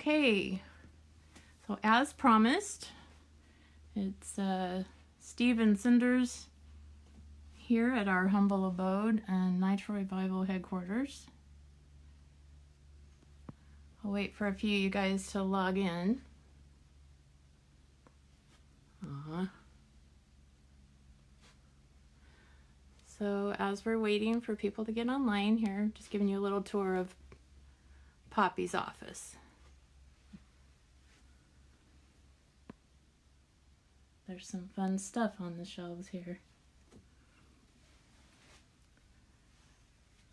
Okay, so as promised, it's Steve and Cinders here at our humble abode and Nitro Revival headquarters. I'll wait for a few of you guys to log in. So as we're waiting for people to get online here, just giving you a little tour of Poppy's office. There's some fun stuff on the shelves here.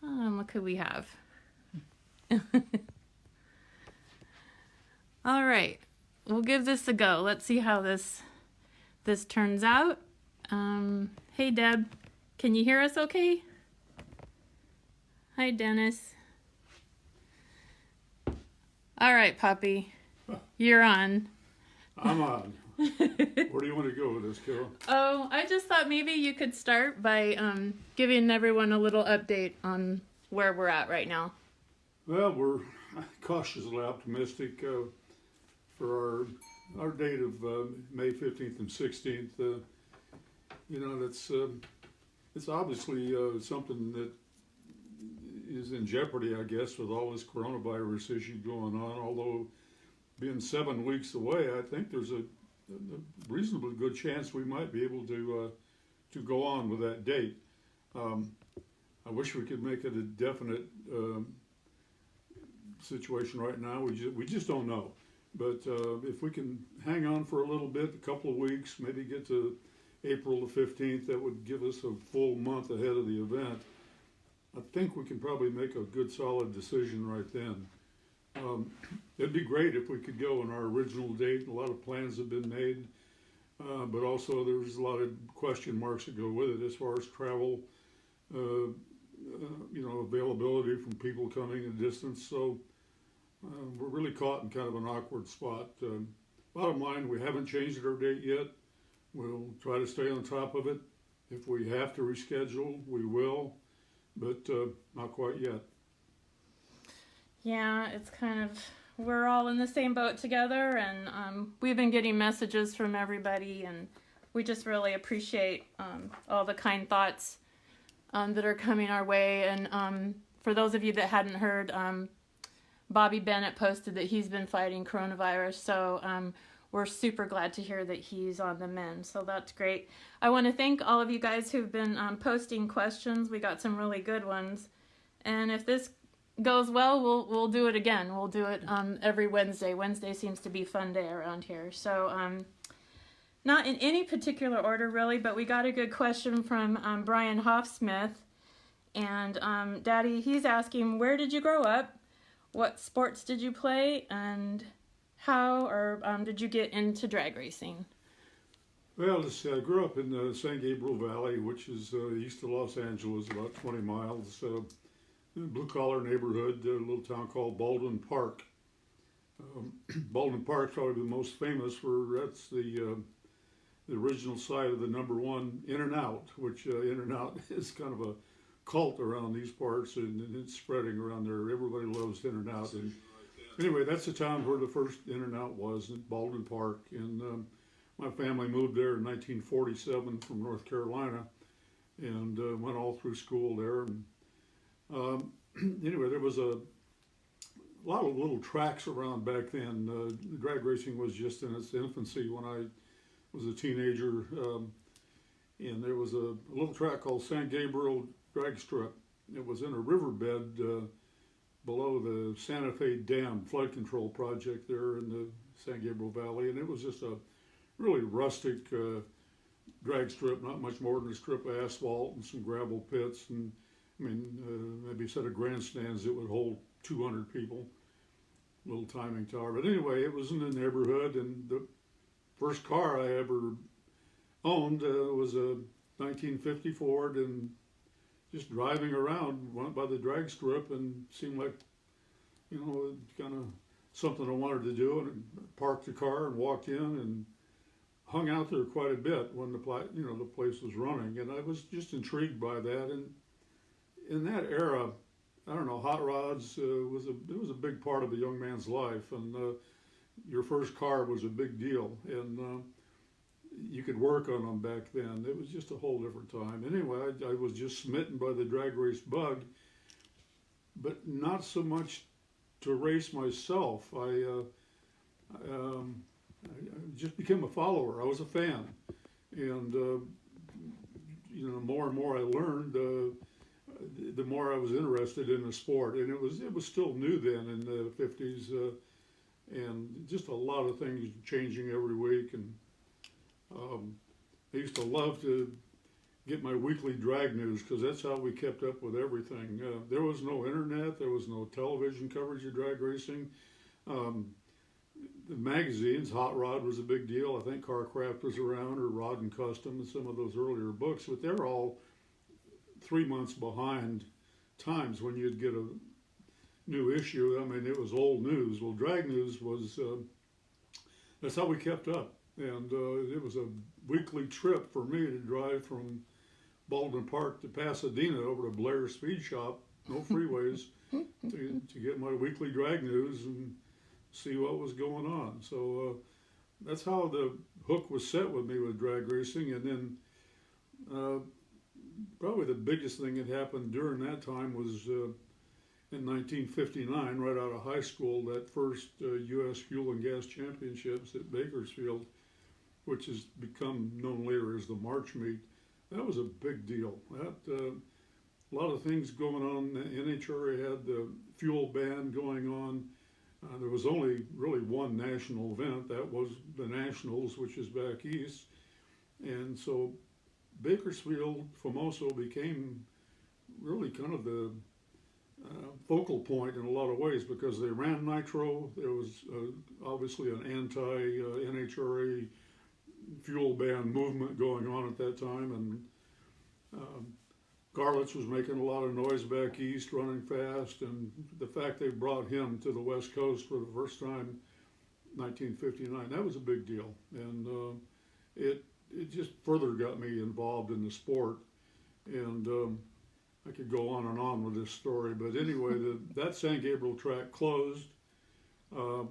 What could we have? All right, we'll give this a go. Let's see how this turns out. Hey Deb, can you hear us okay? Hi Dennis. All right, Poppy, you're on. I'm on. Where do you want to go with this, Carol? Oh, I just thought maybe you could start by giving everyone a little update on where we're at right now. Well, we're cautiously optimistic for our date of May 15th and 16th. It's obviously something that is in jeopardy, I guess, with all this coronavirus issue going on. Although being 7 weeks away, I think there's a reasonably good chance we might be able to go on with that date. I wish we could make it a definite situation right now. We just don't know. But if we can hang on for a little bit, a couple of weeks, maybe get to April the 15th, that would give us a full month ahead of the event. I think we can probably make a good solid decision right then. It'd be great if we could go on our original date. A lot of plans have been made, but also there's a lot of question marks that go with it as far as travel, availability from people coming a distance. So we're really caught in kind of an awkward spot. Bottom line, we haven't changed our date yet. We'll try to stay on top of it. If we have to reschedule, we will, but not quite yet. Yeah, it's kind of, we're all in the same boat together, and we've been getting messages from everybody, and we just really appreciate all the kind thoughts that are coming our way. And for those of you that hadn't heard, Bobby Bennett posted that he's been fighting coronavirus, so we're super glad to hear that he's on the mend, so that's great. I want to thank all of you guys who've been posting questions. We got some really good ones, and if this goes well, we'll do it again. We'll do it every Wednesday. Wednesday seems to be a fun day around here. So not in any particular order really, but we got a good question from Brian Hoffsmith. And Daddy, he's asking, where did you grow up? What sports did you play? And how or did you get into drag racing? Well, I grew up in the San Gabriel Valley, which is east of Los Angeles, about 20 miles. Blue-collar neighborhood, a little town called Baldwin Park. Baldwin Park's probably the most famous that's the original site of the #1 In-N-Out, which In-N-Out is kind of a cult around these parts, and it's spreading around there. Everybody loves In-N-Out. And anyway, that's the town where the first In-N-Out was, in Baldwin Park. And my family moved there in 1947 from North Carolina, and went all through school there. And anyway, there was a lot of little tracks around back then. Drag racing was just in its infancy when I was a teenager, and there was a little track called San Gabriel Drag Strip. It was in a riverbed below the Santa Fe Dam flood control project there in the San Gabriel Valley, and it was just a really rustic drag strip, not much more than a strip of asphalt and some gravel pits, and maybe a set of grandstands that would hold 200 people, little timing tower. But anyway, it was in the neighborhood, and the first car I ever owned was a 1950 Ford, and just driving around, went by the drag strip, and seemed like, kind of something I wanted to do, and parked the car and walked in and hung out there quite a bit when the place was running, and I was just intrigued by that. And in that era, I don't know, hot rods it was a big part of a young man's life, and your first car was a big deal, and you could work on them back then. It was just a whole different time. Anyway, I was just smitten by the drag race bug, but not so much to race myself. I just became a follower. I was a fan, and you know, more and more I learned, the more I was interested in the sport. And it was still new then in the '50s, and just a lot of things changing every week. And I used to love to get my weekly drag news because that's how we kept up with everything. There was no internet, there was no television coverage of drag racing. Um, the magazines, Hot Rod was a big deal. I think Carcraft was around, or Rod and Custom, and some of those earlier books, but they're all 3 months behind times when you'd get a new issue. I mean, it was old news. Well, drag news was, that's how we kept up. And it was a weekly trip for me to drive from Baldwin Park to Pasadena over to Blair Speed Shop, no freeways, to get my weekly drag news and see what was going on. So that's how the hook was set with me with drag racing. And then probably the biggest thing that happened during that time was in 1959, right out of high school, that first U.S. Fuel and Gas Championships at Bakersfield, which has become known later as the March Meet. That was a big deal. That a lot of things going on. The NHRA had the fuel ban going on. There was only really one national event. That was the Nationals, which is back east. And so Bakersfield, Famoso became really kind of the focal point in a lot of ways because they ran nitro. There was obviously an anti-NHRA fuel ban movement going on at that time, and Garlitz was making a lot of noise back east, running fast, and the fact they brought him to the West Coast for the first time, 1959, that was a big deal, and it just further got me involved in the sport, and I could go on with this story, but anyway, that San Gabriel track closed to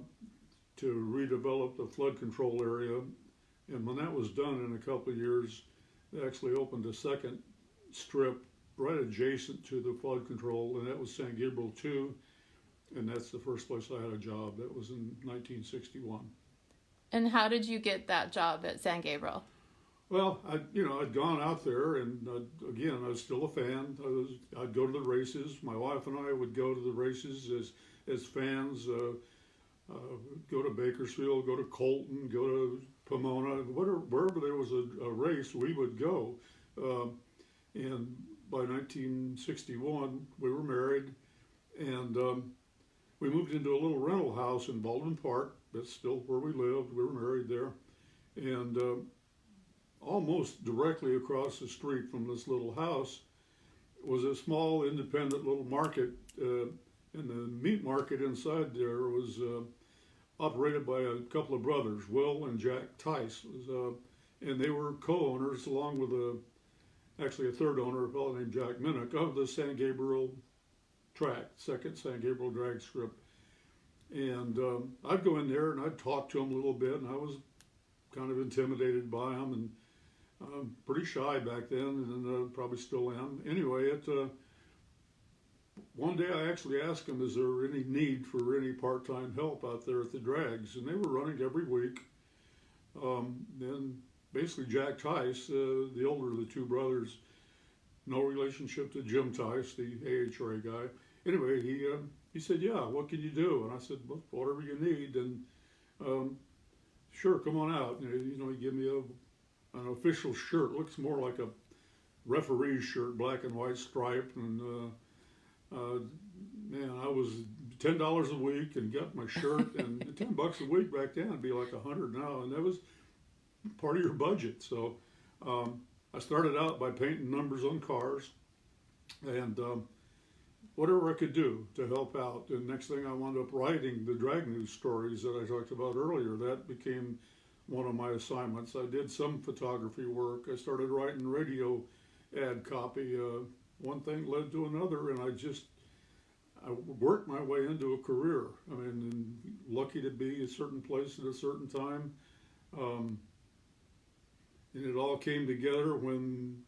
redevelop the flood control area. And when that was done in a couple of years, they actually opened a second strip right adjacent to the flood control, and that was San Gabriel 2, and that's the first place I had a job. That was in 1961. And how did you get that job at San Gabriel? Well, I'd gone out there, and again, I was still a fan. I'd go to the races. My wife and I would go to the races as fans. Go to Bakersfield, go to Colton, go to Pomona, wherever there was a race, we would go. And by 1961, we were married, and we moved into a little rental house in Baldwin Park. That's still where we lived. We were married there. And almost directly across the street from this little house was a small independent little market. And the meat market inside there was operated by a couple of brothers, Will and Jack Tice, and they were co-owners along with actually a third owner, a fellow named Jack Minnick, of the San Gabriel track, second San Gabriel drag strip. And I'd go in there and I'd talk to them a little bit, and I was kind of intimidated by them and pretty shy back then, and probably still am. Anyway, one day I actually asked them, is there any need for any part-time help out there at the drags? And they were running every week. And basically Jack Tice, the older of the two brothers, no relationship to Jim Tice, the AHRA guy. Anyway, he said, yeah, what can you do? And I said, well, whatever you need. And sure, come on out. You know, he gave me an official shirt. Looks more like a referee's shirt, black and white striped, and man, I was $10 a week and got my shirt, and $10 a week back then would be like $100 now, and that was part of your budget. So I started out by painting numbers on cars, and whatever I could do to help out. And next thing I wound up writing the drag news stories that I talked about earlier. That became one of my assignments. I did some photography work. I started writing radio ad copy. One thing led to another, and I just I worked my way into a career. I mean, and lucky to be a certain place at a certain time. Um, and it all came together when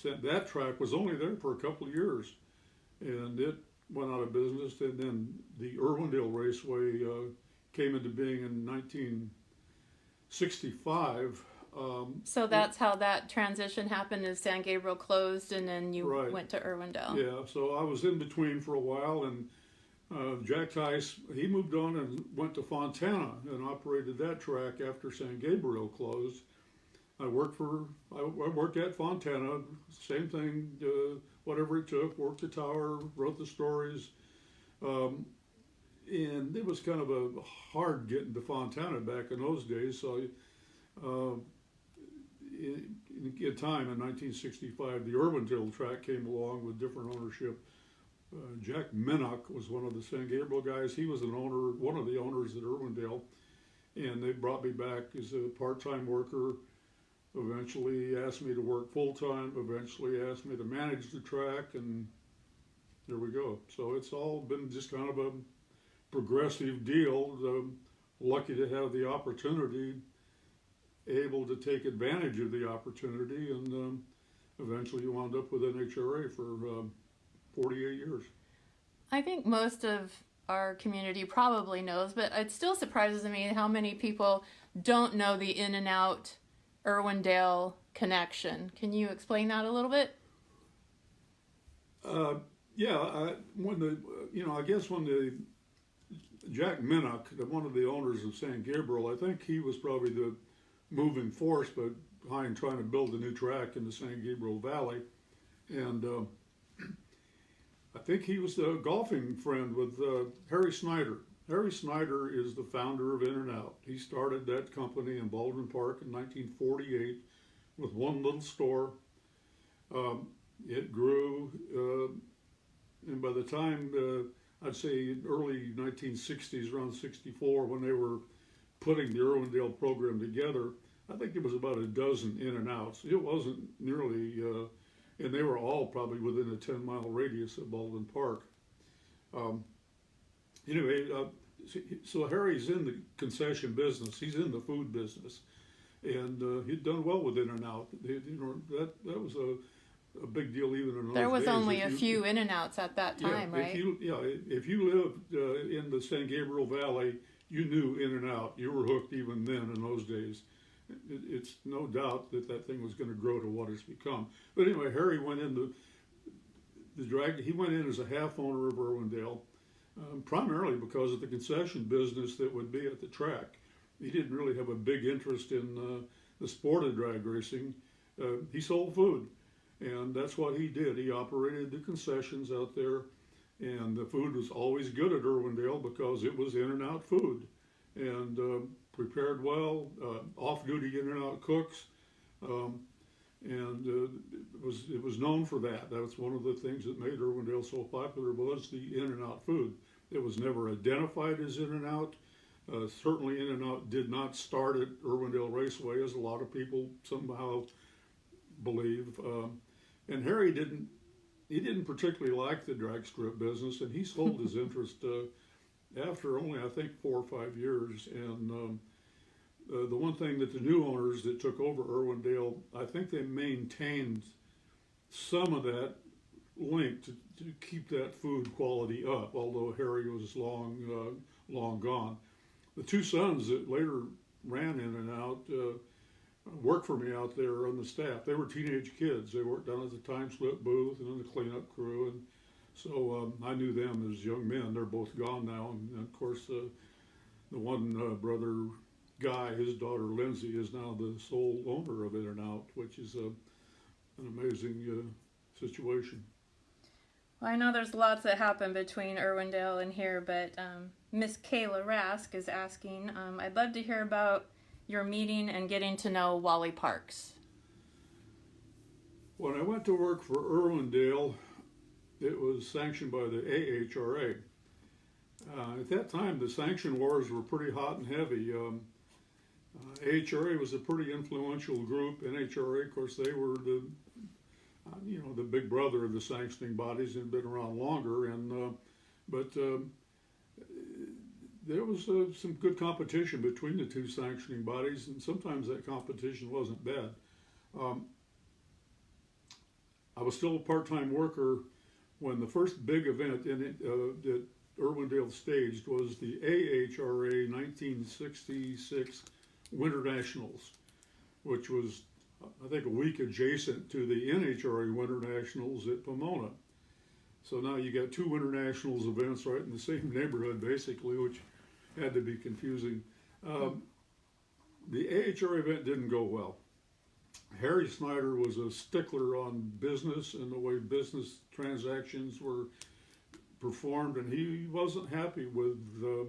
that track was only there for a couple of years, and it went out of business. And then the Irwindale Raceway came into being in 1965. So that's how that transition happened. Is San Gabriel closed, and then you Right. went to Irwindale? Yeah, so I was in between for a while, and Jack Tice, he moved on and went to Fontana and operated that track after San Gabriel closed. I worked at Fontana, same thing, whatever it took, worked the tower, wrote the stories, um, and it was kind of a hard getting to Fontana back in those days. So, in time in 1965, the Irwindale track came along with different ownership. Jack Minnock was one of the San Gabriel guys. He was one of the owners at Irwindale, and they brought me back as a part-time worker. Eventually asked me to work full-time, eventually asked me to manage the track, and there we go. So it's all been just kind of a progressive deal. Lucky to have the opportunity, able to take advantage of the opportunity, and eventually you wound up with NHRA for 48 years. I think most of our community probably knows, but it still surprises me how many people don't know the in and out Irwindale connection. Can you explain that a little bit? I guess when the Jack Minnock, one of the owners of San Gabriel, I think he was probably the moving force behind trying to build a new track in the San Gabriel Valley, and I think he was a golfing friend with Harry Snyder. Harry Snyder is the founder of In-N-Out. He started that company in Baldwin Park in 1948 with one little store. It grew, and by the time, I'd say early 1960s, around 64, when they were putting the Irwindale program together, I think it was about a dozen In-N-Outs. It wasn't nearly, and they were all probably within a 10-mile radius of Baldwin Park. Anyway, so Harry's in the concession business. He's in the food business, and he'd done well with In-N-Out. That was a big deal even in those days. There was only a few In-N-Outs at that time, right? If you lived in the San Gabriel Valley, you knew In-N-Out. You were hooked even then in those days. It's no doubt that thing was going to grow to what it's become. But anyway, Harry went into the drag. He went in as a half owner of Irwindale, primarily because of the concession business that would be at the track. He didn't really have a big interest in the sport of drag racing. He sold food, and that's what he did. He operated the concessions out there, and the food was always good at Irwindale because it was In-N-Out food, and prepared well, off-duty In-N-Out cooks, and it was known for that. That's one of the things that made Irwindale so popular was the In-N-Out food. It was never identified as In-N-Out. Certainly In-N-Out did not start at Irwindale Raceway, as a lot of people somehow believe. And Harry didn't particularly like the drag strip business, and he sold his interest after only, I think, 4 or 5 years. And the one thing that the new owners that took over Irwindale, I think they maintained some of that link to keep that food quality up, although Harry was long gone. The two sons that later ran In-N-Out worked for me out there on the staff. They were teenage kids. They worked down at the time slip booth and in the cleanup crew, and so I knew them as young men. They're both gone now, and of course the one brother, Guy, his daughter Lindsay, is now the sole owner of In-N-Out, which is an amazing situation. Well, I know there's lots that happen between Irwindale and here, but Miss Kayla Rask is asking, I'd love to hear about your meeting and getting to know Wally Parks. When I went to work for Irwindale, it was sanctioned by the AHRA. At that time, the sanction wars were pretty hot and heavy. AHRA was a pretty influential group. NHRA, of course, they were the big brother of the sanctioning bodies and been around longer. And But there was some good competition between the two sanctioning bodies, and sometimes that competition wasn't bad. Um, I was still a part-time worker when the first big event that Irwindale staged was the AHRA 1966 Winter Nationals, which was, I think, a week adjacent to the NHRA Winter Nationals at Pomona. So now you got two Winter Nationals events right in the same neighborhood, basically, which had to be confusing. The AHRA event didn't go well. Harry Snyder was a stickler on business and the way business transactions were performed, and he wasn't happy with the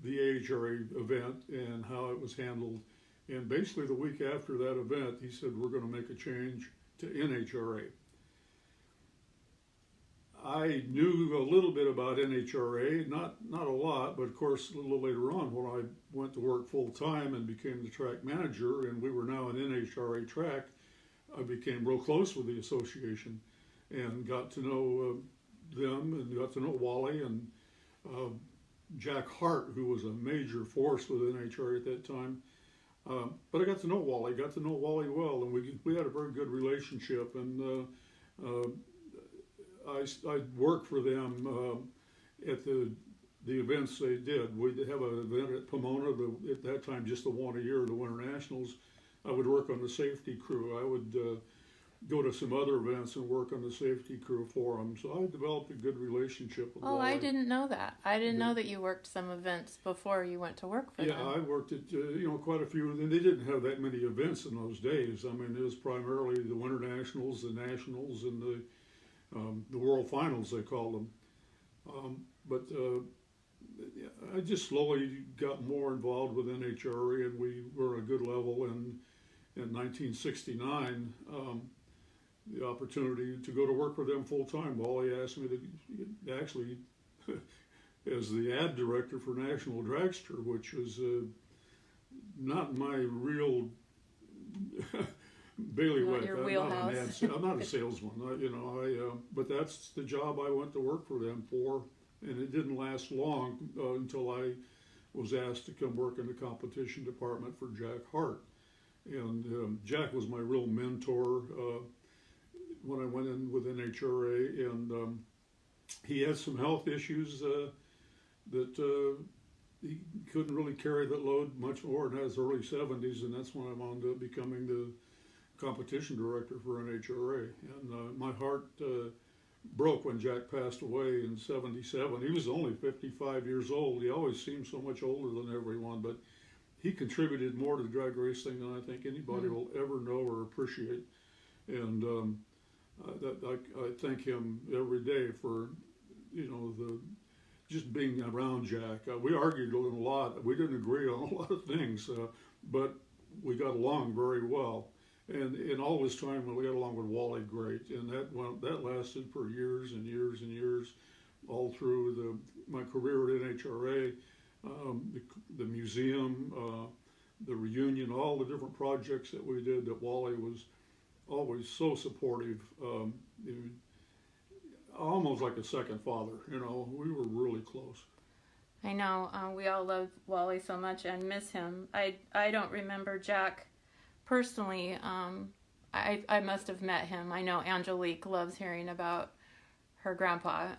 AHRA event and how it was handled. And basically the week after that event, he said, we're going to make a change to NHRA. I knew a little bit about NHRA, not a lot, but of course a little later on when I went to work full time and became the track manager, and we were now an NHRA track, I became real close with the association and got to know them and got to know Wally and Jack Hart, who was a major force with NHRA at that time. But I got to know Wally well, and we had a very good relationship, and I worked for them at the events they did. We'd have an event at Pomona, at that time just the one a year, the Winter Nationals. I would work on the safety crew. I would go to some other events and work on the safety crew for them. So I developed a good relationship with Wally. I didn't know that. I didn't know that you worked some events before you went to work for them. Yeah, I worked at quite a few, and they didn't have that many events in those days. I mean, it was primarily the Winter Nationals, the Nationals, and the World Finals, they called them. But I just slowly got more involved with NHRA, and we were at a good level. And in 1969, the opportunity to go to work for them full time. Wally asked me to actually, as the ad director for National Dragster, which was not my real bailiwick. I'm not a salesman, but that's the job I went to work for them for, and it didn't last long until I was asked to come work in the competition department for Jack Hart. And Jack was my real mentor when I went in with NHRA, and he had some health issues that he couldn't really carry that load much more in his early 70s, and that's when I wound up becoming the competition director for NHRA. And my heart broke when Jack passed away in 77. He was only 55 years old. He always seemed so much older than everyone, but he contributed more to drag racing than I think anybody will ever know or appreciate. And I thank him every day for, just being around Jack. We argued a lot. We didn't agree on a lot of things, but we got along very well. And in all this time, we got along with Wally great, and that lasted for years and years and years, all through my career at NHRA, the museum, the reunion, all the different projects that we did. That Wally was always so supportive, almost like a second father. We were really close. I know. We all love Wally so much and miss him. I don't remember Jack personally. I must have met him. I know Angelique loves hearing about her grandpa.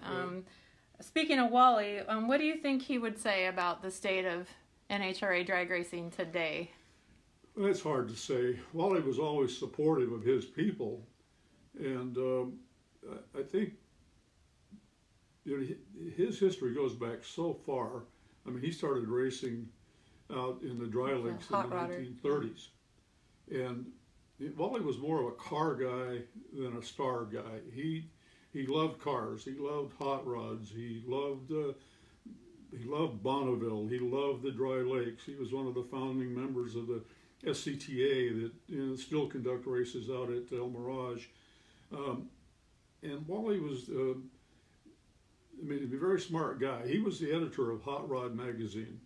Speaking of Wally, what do you think he would say about the state of NHRA drag racing today? Well, it's hard to say. Wally was always supportive of his people, and I think his history goes back so far. I mean, he started racing out in the dry lakes in the 1930s. And Wally was more of a car guy than a star guy. He loved cars. He loved hot rods. He loved Bonneville. He loved the dry lakes. He was one of the founding members of the SCTA that still conduct races out at El Mirage. And Wally was, a very smart guy. He was the editor of Hot Rod magazine,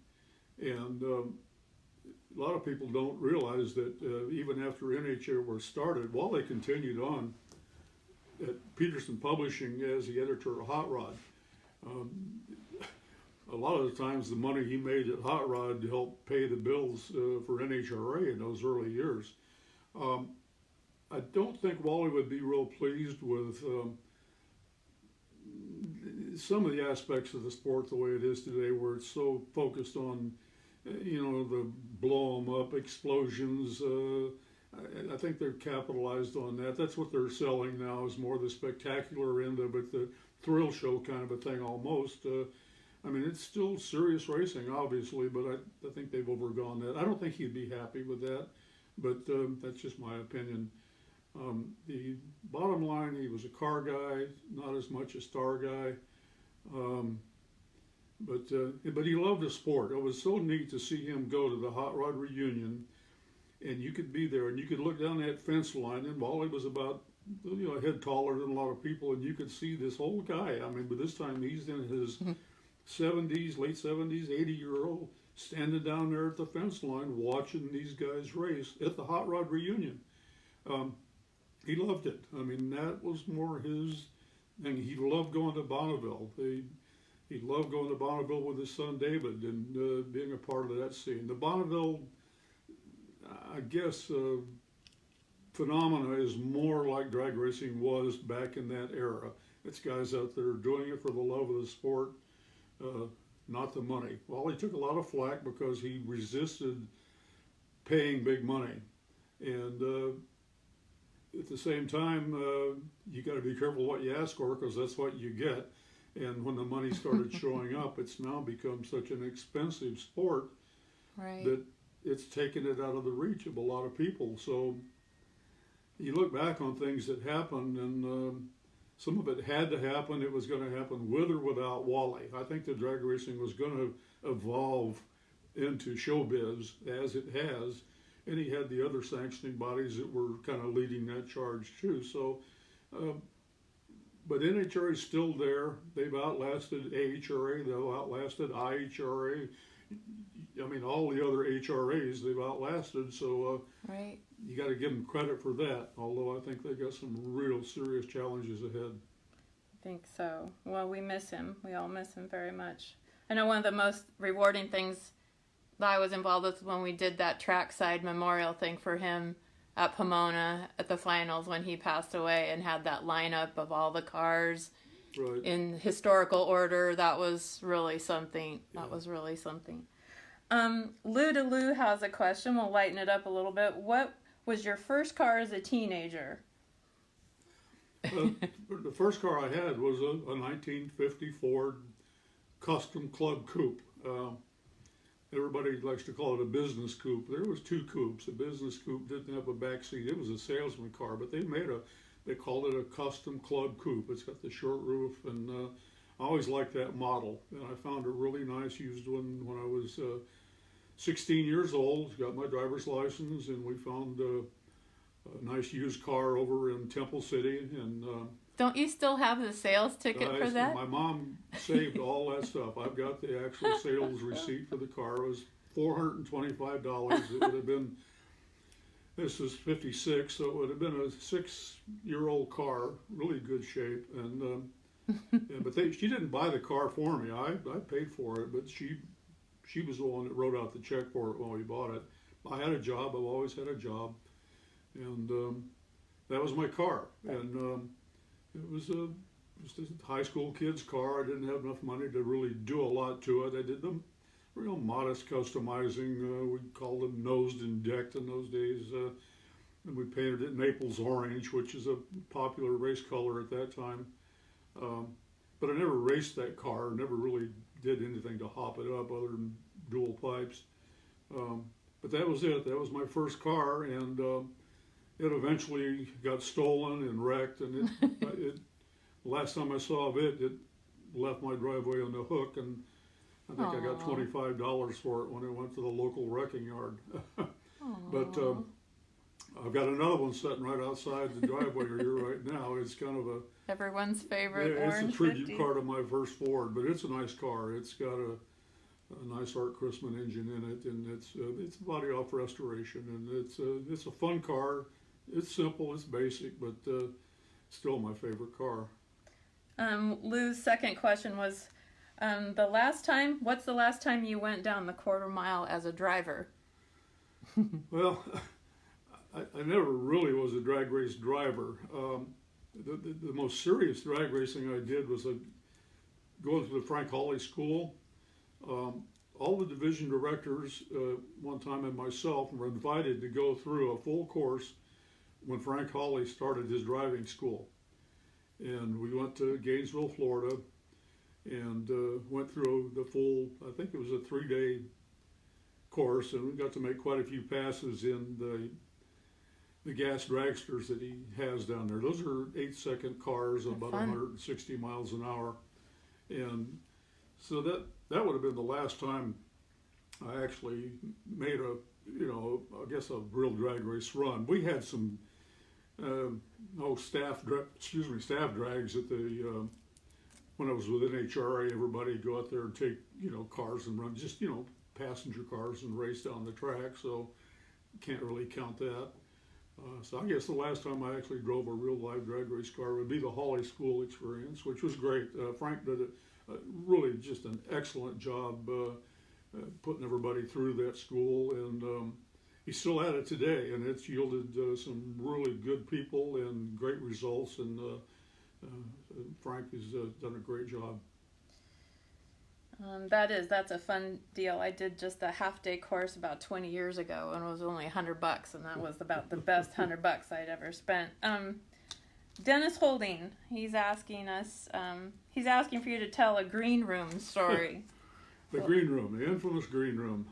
and a lot of people don't realize that even after NHRA was started, Wally continued on at Peterson Publishing as the editor of Hot Rod. Um, a lot of the times the money he made at Hot Rod helped pay the bills for NHRA in those early years. Um, I don't think Wally would be real pleased with some of the aspects of the sport the way it is today, where it's so focused on, the blow 'em up explosions. I think they're capitalized on that. That's what they're selling now, is more the spectacular end of it, the thrill show kind of a thing almost. I mean, it's still serious racing, obviously, but I think they've overgone that. I don't think he'd be happy with that, but that's just my opinion. The bottom line, he was a car guy, not as much a star guy. But he loved the sport. It was so neat to see him go to the Hot Rod reunion, and you could be there, and you could look down that fence line, and Wally was about a head taller than a lot of people, and you could see this old guy. I mean, by this time he's in his 70s, late 70s, 80-year-old, standing down there at the fence line watching these guys race at the Hot Rod reunion. He loved it. I mean, that was more his thing. He loved going to Bonneville. He loved going to Bonneville with his son David and being a part of that scene. The Bonneville, I guess, phenomena is more like drag racing was back in that era. It's guys out there doing it for the love of the sport, not the money. Well, he took a lot of flack because he resisted paying big money. And at the same time, you got to be careful what you ask for, because that's what you get. And when the money started showing up, it's now become such an expensive sport that it's taken it out of the reach of a lot of people. So you look back on things that happened, and some of it had to happen. It was going to happen with or without Wally. I think the drag racing was going to evolve into showbiz as it has, and he had the other sanctioning bodies that were kind of leading that charge too. So, but NHRA is still there. They've outlasted AHRA. They've outlasted IHRA. I mean, all the other HRAs they've outlasted. So you got to give them credit for that. Although I think they got some real serious challenges ahead. I think so. Well, we miss him. We all miss him very much. I know one of the most rewarding things that I was involved with when we did that trackside memorial thing for him at Pomona at the finals when he passed away, and had that lineup of all the cars in historical order. That was really something. That was really something. Lou DeLou has a question. We'll lighten it up a little bit. What was your first car as a teenager? The first car I had was a 1950 Ford Custom Club Coupe. Everybody likes to call it a business coupe. There was two coupes. The business coupe didn't have a back seat. It was a salesman car, but they called it a Custom Club Coupe. It's got the short roof, and I always liked that model. And I found a really nice used one when I was 16 years old. Got my driver's license, and we found a nice used car over in Temple City. And don't you still have the sales ticket for that? My mom saved all that stuff. I've got the actual sales receipt for the car. It was $425. It would have been, this is 56, so it would have been a 6-year-old car, really good shape. And but she didn't buy the car for me. I paid for it, but she was the one that wrote out the check for it when we bought it. I had a job. I've always had a job, and that was my car. And it was just a high school kid's car. I didn't have enough money to really do a lot to it. I did them real modest customizing. We called them nosed and decked in those days. And we painted it Naples orange, which is a popular race color at that time. But I never raced that car. Never really did anything to hop it up other than dual pipes. But that was it. That was my first car, and it eventually got stolen and wrecked, and it last time I saw of it, it left my driveway on the hook, and I think I got $25 for it when I went to the local wrecking yard. But I've got another one sitting right outside the driveway here right now. It's kind of everyone's favorite orange. It's a tribute 50. car to my first Ford, but it's a nice car. It's got a nice Art Christman engine in it, and it's body off restoration, and it's a fun car. It's simple, it's basic, but still my favorite car. Lou's second question was, what's the last time you went down the quarter mile as a driver? Well, I never really was a drag race driver. The most serious drag racing I did was going to the Frank Hawley School. All the division directors, one time and myself, were invited to go through a full course when Frank Hawley started his driving school. And we went to Gainesville, Florida, and went through the full, I think it was a 3-day course, and we got to make quite a few passes in the gas dragsters that he has down there. Those are 8-second cars, about 160 miles an hour. And so that would have been the last time I actually made I guess a real drag race run. We had some staff drags at the when I was with NHRA. Everybody would go out there and take cars and run, just passenger cars and race down the track. So can't really count that. So I guess the last time I actually drove a real live drag race car would be the Hawley School experience, which was great. Frank did really just an excellent job putting everybody through that school, and he's still at it today, and it's yielded some really good people and great results, and Frank has done a great job. That's a fun deal. I did just a half-day course about 20 years ago, and it was only $100, and that was about the best $100 I'd ever spent. Dennis Holding, he's asking for you to tell a green room story. Green room, the infamous green room.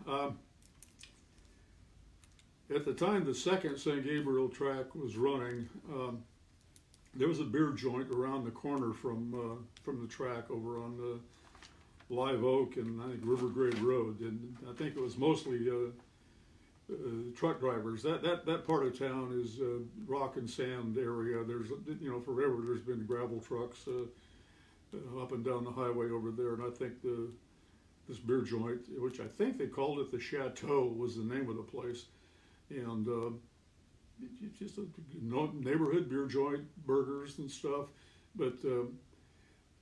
At the time the second St. Gabriel track was running, there was a beer joint around the corner from the track over on the Live Oak and I think River Grade Road, and I think it was mostly truck drivers. That part of town is rock and sand area. There's forever there's been gravel trucks up and down the highway over there, and I think this beer joint, which I think they called it the Chateau, was the name of the place, and it's just a neighborhood beer joint, burgers and stuff, but.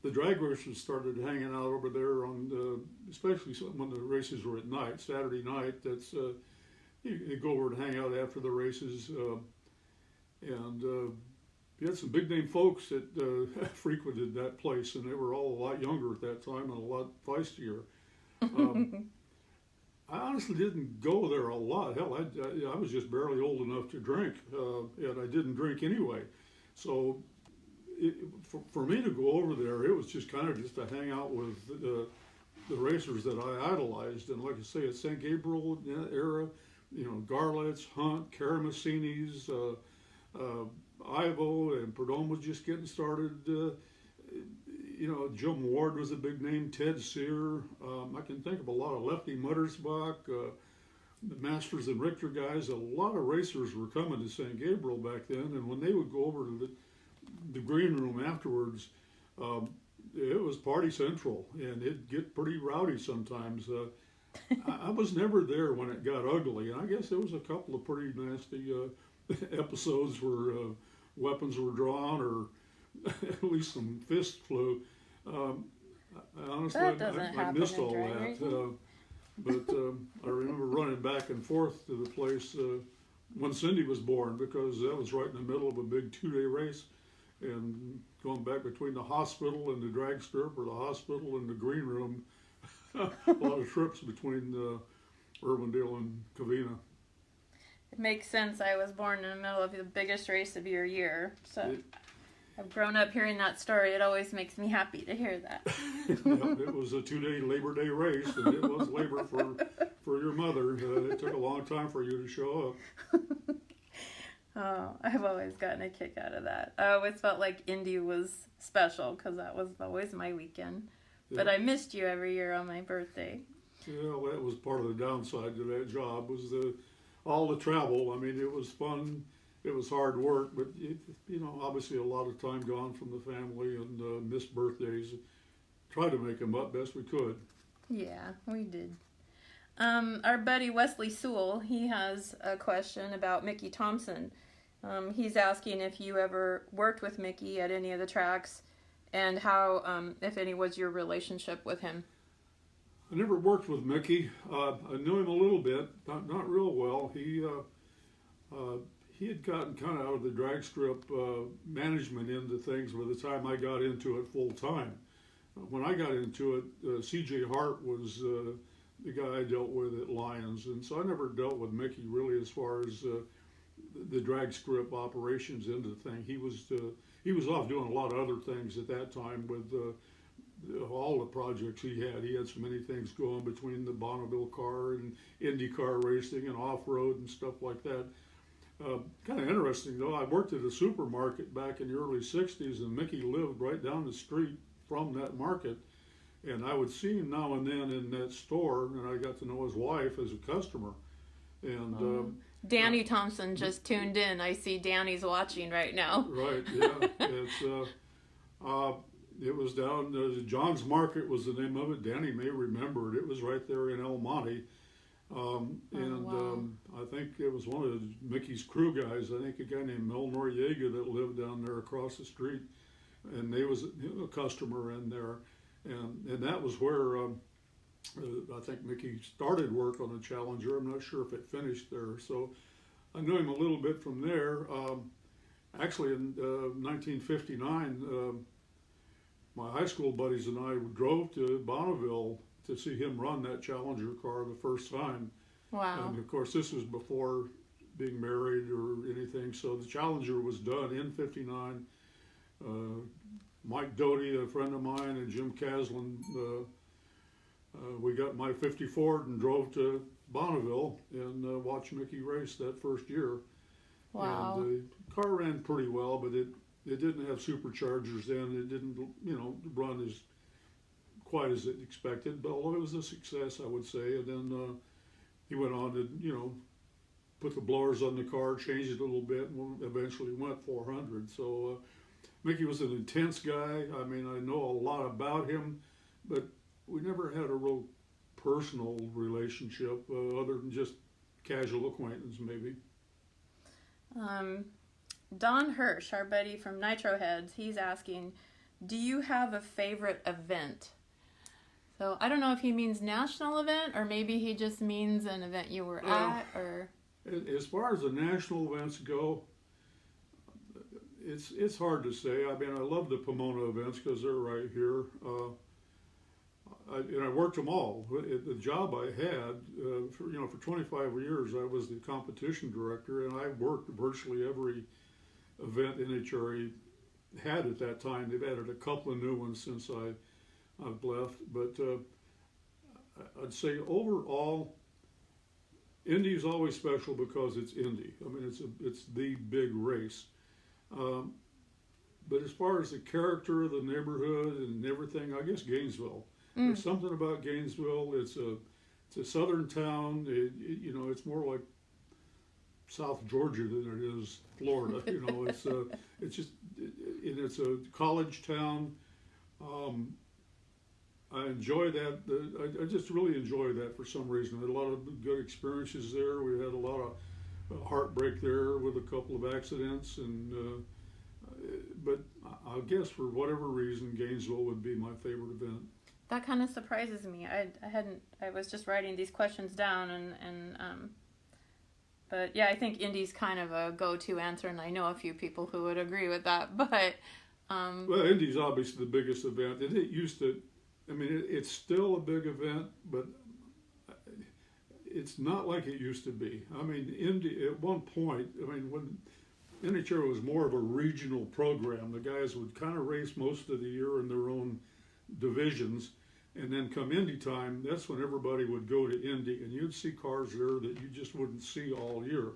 The drag racers started hanging out over there on, especially when the races were at night, Saturday night. That's you go over and hang out after the races, and you had some big name folks that frequented that place, and they were all a lot younger at that time and a lot feistier. I honestly didn't go there a lot. Hell, I was just barely old enough to drink, and I didn't drink anyway, so. For me to go over there, it was just kind of just to hang out with the racers that I idolized, and like I say, it's St. Gabriel era, Garlett's, Hunt, Karamessinis, Ivo, and Perdome was just getting started. Jim Ward was a big name, Ted Sear. I can think of a lot of Lefty Muttersbach, the Masters and Richter guys. A lot of racers were coming to St. Gabriel back then, and when they would go over to the green room afterwards, it was party central, and it'd get pretty rowdy sometimes. I was never there when it got ugly, and I guess there was a couple of pretty nasty episodes where weapons were drawn or at least some fists flew. Honestly, I missed all that. But I remember running back and forth to the place when Cindy was born, because that was right in the middle of a big 2-day race. And going back between the hospital and the drag strip, or the hospital and the green room, a lot of trips between Irwindale and Covina. It makes sense. I was born in the middle of the biggest race of your year, so I've grown up hearing that story. It always makes me happy to hear that. Yeah, it was a 2-day Labor Day race, and it was labor for your mother. It took a long time for you to show up. Oh, I've always gotten a kick out of that. I always felt like Indy was special because that was always my weekend. Yeah. But I missed you every year on my birthday. Yeah, well, that was part of the downside to that job, was all the travel. I mean, it was fun. It was hard work, but obviously a lot of time gone from the family and missed birthdays. Tried to make them up best we could. Yeah, we did. Our buddy Wesley Sewell, he has a question about Mickey Thompson. He's asking if you ever worked with Mickey at any of the tracks, and how, if any, was your relationship with him? I never worked with Mickey. I knew him a little bit, not real well. He had gotten kind of out of the drag strip management into things by the time I got into it full time. When I got into it, C.J. Hart was the guy I dealt with at Lions, and so I never dealt with Mickey really as far as the drag strip operations into the thing. He was off doing a lot of other things at that time with all the projects he had. He had so many things going between the Bonneville car and IndyCar racing and off-road and stuff like that. Kind of interesting though, I worked at a supermarket back in the early 60s, and Mickey lived right down the street from that market. And I would see him now and then in that store, and I got to know his wife as a customer. And Danny Thompson just tuned in. I see Danny's watching right now. Right, yeah. It was down, John's Market was the name of it. Danny may remember it. It was right there in El Monte. Wow. I think it was one of Mickey's crew guys. I think a guy named Mel Noriega that lived down there across the street. And they was a customer in there. And that was where I think Mickey started work on the Challenger. I'm not sure if it finished there. So I knew him a little bit from there. Actually, in 1959, my high school buddies and I drove to Bonneville to see him run that Challenger car the first time. Wow. And of course, this was before being married or anything. So the Challenger was done in '59. Mike Doty, a friend of mine, and Jim Caslin, we got my '50 Ford and drove to Bonneville and watched Mickey race that first year. Wow. And the car ran pretty well, but it didn't have superchargers then. It didn't, run as quite as it expected, but although it was a success, I would say. And then he went on to, put the blowers on the car, changed it a little bit, and eventually went 400. So Mickey was an intense guy. I mean, I know a lot about him, but we never had a real personal relationship other than just casual acquaintance, maybe. Don Hirsch, our buddy from Nitro Heads, he's asking, do you have a favorite event? So I don't know if he means national event, or maybe he just means an event you were at, or... As far as the national events go, it's hard to say. I mean, I love the Pomona events because they're right here. I worked them all. The job I had, for 25 years, I was the competition director, and I worked virtually every event NHRA had at that time. They've added a couple of new ones since I've left, but I'd say overall, Indy is always special because it's Indy. I mean, it's the big race. But as far as the character of the neighborhood and everything, I guess Gainesville. There's something about Gainesville. It's a southern town. It's more like South Georgia than it is Florida. It's a college town. I enjoy that. I just really enjoy that for some reason. I had a lot of good experiences there. We had a lot of heartbreak there with a couple of accidents, but I guess for whatever reason, Gainesville would be my favorite event. That kind of surprises me. I was just writing these questions down, but yeah, I think Indy's kind of a go-to answer, and I know a few people who would agree with that. But well, Indy's obviously the biggest event, and it used to. I mean, it's still a big event, but it's not like it used to be. I mean, Indy at one point. I mean, when NHRA was more of a regional program, the guys would kind of race most of the year in their own divisions, and then come Indy time, that's when everybody would go to Indy, and you'd see cars there that you just wouldn't see all year.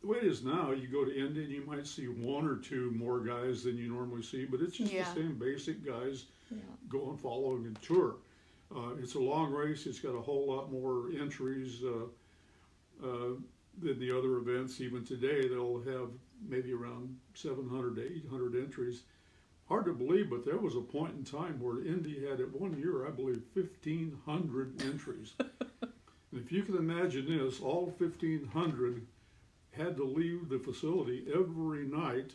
The way it is now, you go to Indy and you might see one or two more guys than you normally see, but it's just the same basic guys going, following a tour. It's a long race. It's got a whole lot more entries than the other events. Even today, they'll have maybe around 700 to 800 entries. Hard to believe, but there was a point in time where Indy had, at one year, I believe, 1,500 entries. And if you can imagine this, all 1,500 had to leave the facility every night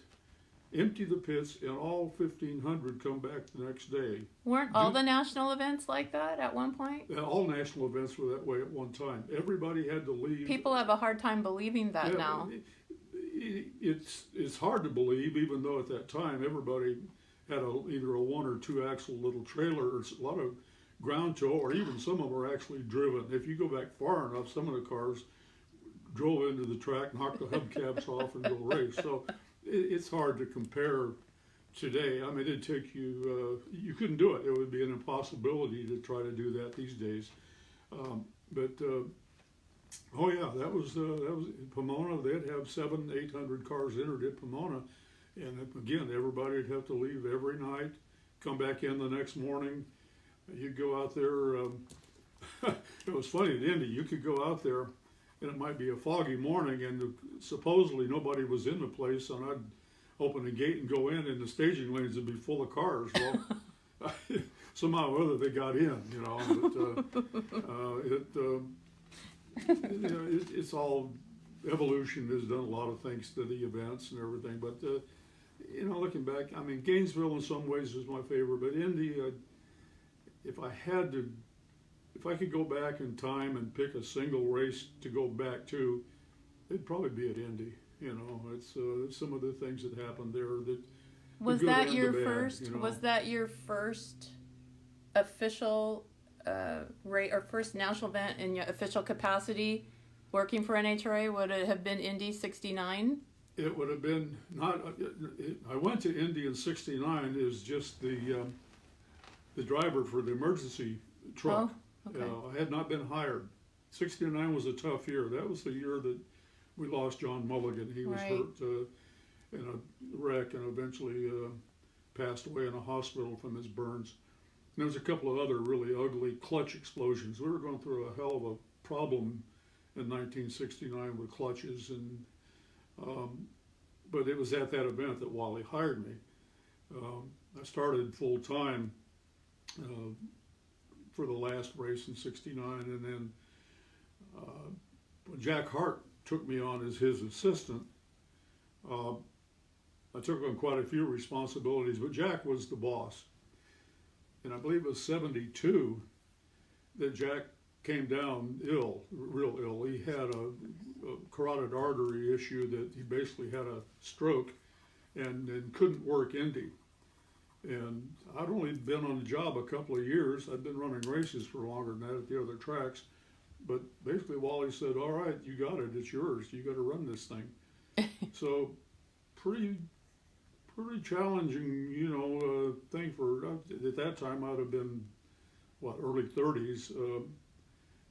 empty the pits, and all 1,500 come back the next day. Weren't all the national events like that at one point? All national events were that way at one time. Everybody had to leave. People have a hard time believing that now. It's hard to believe, even though at that time everybody had either a one or two axle little trailer, or a lot of ground tow, or even some of them were actually driven. If you go back far enough, some of the cars drove into the track, knocked the hubcaps off, and go race. So it's hard to compare today. I mean, it'd take you, you couldn't do it. It would be an impossibility to try to do that these days. Oh yeah, that was Pomona. They'd have 700-800 cars entered at Pomona, and again, everybody'd have to leave every night, come back in the next morning. You'd go out there. It was funny at Indy. You could go out there, and it might be a foggy morning, and supposedly nobody was in the place, and I'd open the gate and go in, and the staging lanes would be full of cars. Well, somehow or other they got in, you know. But it's all evolution has done a lot of things to the events and everything. But you know, looking back, I mean, Gainesville in some ways was my favorite, but Indy, if I could go back in time and pick a single race to go back to, it'd probably be at Indy. You know, it's some of the things that happened there. That was that your first? You know? Was that your first official race or first national event in your official capacity, working for NHRA? Would it have been Indy '69? It would have been not. I went to Indy in '69 as just the driver for the emergency truck. Oh, okay. I had not been hired. '69 was a tough year. That was the year that we lost John Mulligan. He was hurt in a wreck and eventually passed away in a hospital from his burns. And there was a couple of other really ugly clutch explosions. We were going through a hell of a problem in 1969 with clutches, and but it was at that event that Wally hired me. I started full time for the last race in '69, and then when Jack Hart took me on as his assistant, I took on quite a few responsibilities, but Jack was the boss. And I believe it was '72 that Jack came down ill, real ill. He had a carotid artery issue that he basically had a stroke and couldn't work Indy. And I'd only been on the job a couple of years. I'd been running races for longer than that at the other tracks. But basically Wally said, all right, you got it, it's yours. You got to run this thing. So pretty challenging, you know, thing for, at that time I'd have been, early 30s,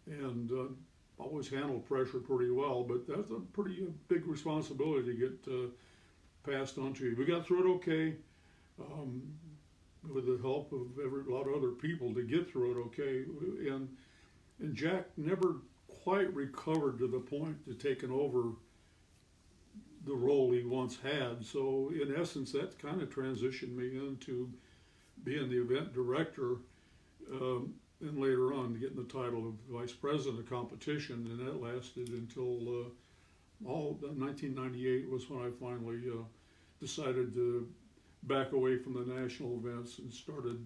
and always handled pressure pretty well, but that's a pretty big responsibility to get passed on to you. We got through it okay, with the help of a lot of other people to get through it okay, and Jack never quite recovered to the point to taking over the role he once had. So in essence, that kind of transitioned me into being the event director, and later on getting the title of vice president of competition, and that lasted until 1998 was when I finally decided to back away from the national events and started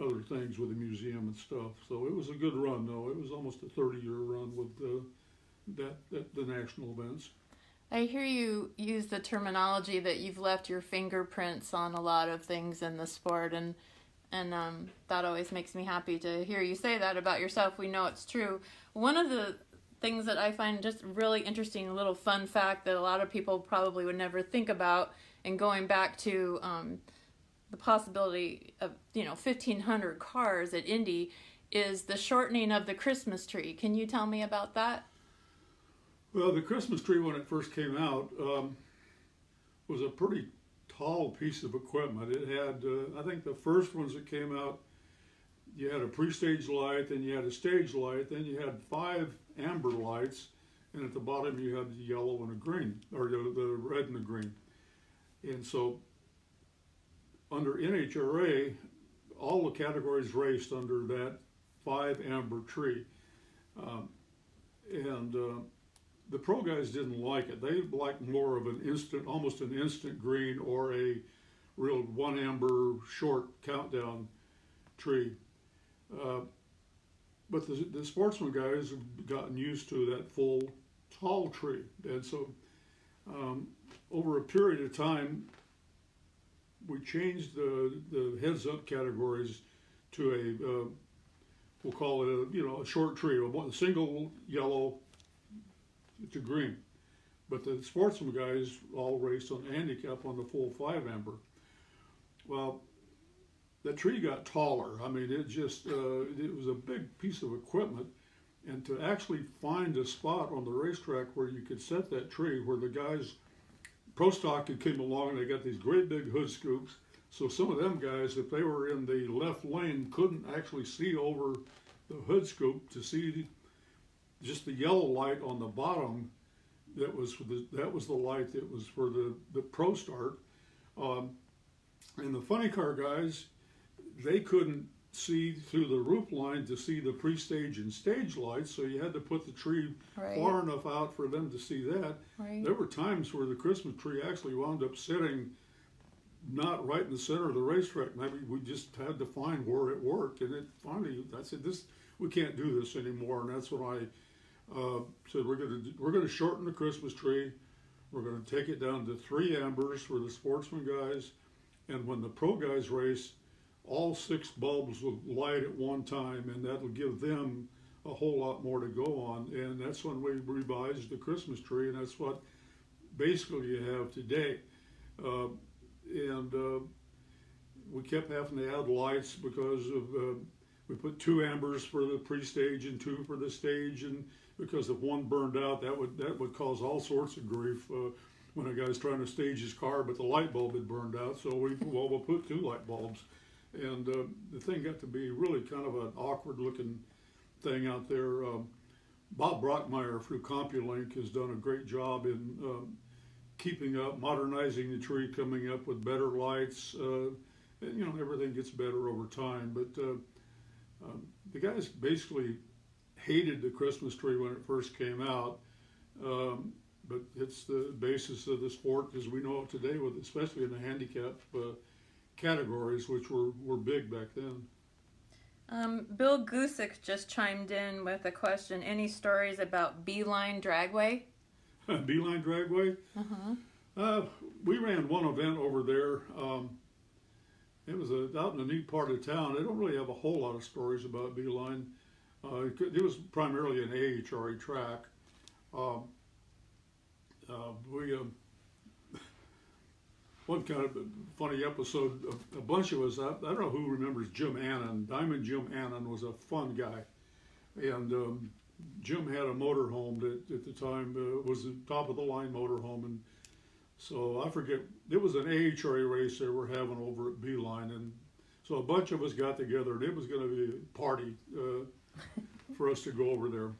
other things with the museum and stuff. So it was a good run, though. It was almost a 30-year run with the national events. I hear you use the terminology that you've left your fingerprints on a lot of things in the sport, and that always makes me happy to hear you say that about yourself. We know it's true. One of the things that I find just really interesting, a little fun fact that a lot of people probably would never think about, and going back to the possibility of 1,500 cars at Indy, is the shortening of the Christmas tree. Can you tell me about that? Well, the Christmas tree, when it first came out, was a pretty tall piece of equipment. It had, I think the first ones that came out, you had a pre-stage light, then you had a stage light, then you had 5 amber lights, and at the bottom you had the yellow and the green, or the red and the green. And so under NHRA, all the categories raced under that 5 amber tree. And the pro guys didn't like it. They liked more of an instant, almost an instant green or a real one amber short countdown tree. But the sportsman guys have gotten used to that full tall tree. And so over a period of time, we changed the heads up categories to a, we'll call it a short tree, a single yellow to green. But the sportsman guys all raced on handicap on the full 5 amber. Well, the tree got taller. I mean, it just, it was a big piece of equipment. And to actually find a spot on the racetrack where you could set that tree, where the guys, Pro Stock had came along and they got these great big hood scoops. So some of them guys, if they were in the left lane, couldn't actually see over the hood scoop to see just the yellow light on the bottom. That was the light that was for the Pro Start. And the funny car guys, they couldn't see through the roof line to see the pre-stage and stage lights, so you had to put the tree far enough out for them to see that. Right. There were times where the Christmas tree actually wound up sitting not right in the center of the racetrack. Maybe we just had to find where it worked, and it finally, I said, we can't do this anymore, and that's when I said we're gonna shorten the Christmas tree. We're gonna take it down to 3 ambers for the sportsman guys, and when the pro guys race, all 6 bulbs will light at one time, and that'll give them a whole lot more to go on. And that's when we revised the Christmas tree, and that's what basically you have today. We kept having to add lights because of we put 2 ambers for the pre-stage and 2 for the stage, and because if one burned out, that would cause all sorts of grief when a guy's trying to stage his car, but the light bulb had burned out. So we'll put 2 light bulbs. And the thing got to be really kind of an awkward-looking thing out there. Bob Brockmeyer through CompuLink has done a great job in keeping up, modernizing the tree, coming up with better lights. And, everything gets better over time. But the guys basically hated the Christmas tree when it first came out. But it's the basis of the sport as we know it today, especially in the handicap categories, which were big back then. Bill Gusick just chimed in with a question. Any stories about Beeline Dragway? Beeline Dragway? We ran one event over there. It was out in a neat part of town. They don't really have a whole lot of stories about Beeline. It was primarily an AHRA track. One kind of funny episode, a bunch of us, I don't know who remembers Jim Annan. Diamond Jim Annan was a fun guy. And Jim had a motorhome that at the time was the top of the line motorhome. And so I forget, it was an AHRA race they were having over at Beeline. And so a bunch of us got together and it was going to be a party for us to go over there.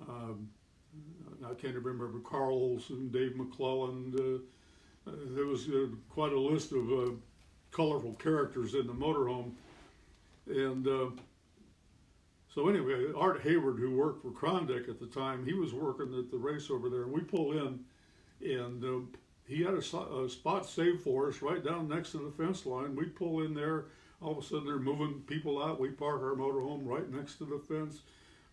I can't remember Carl Olson, Dave McClellan. There was quite a list of colorful characters in the motorhome. And so anyway, Art Hayward, who worked for Krondike at the time, he was working at the race over there. And we pull in, and he had a spot saved for us right down next to the fence line. We pull in there. All of a sudden, they're moving people out. We park our motorhome right next to the fence.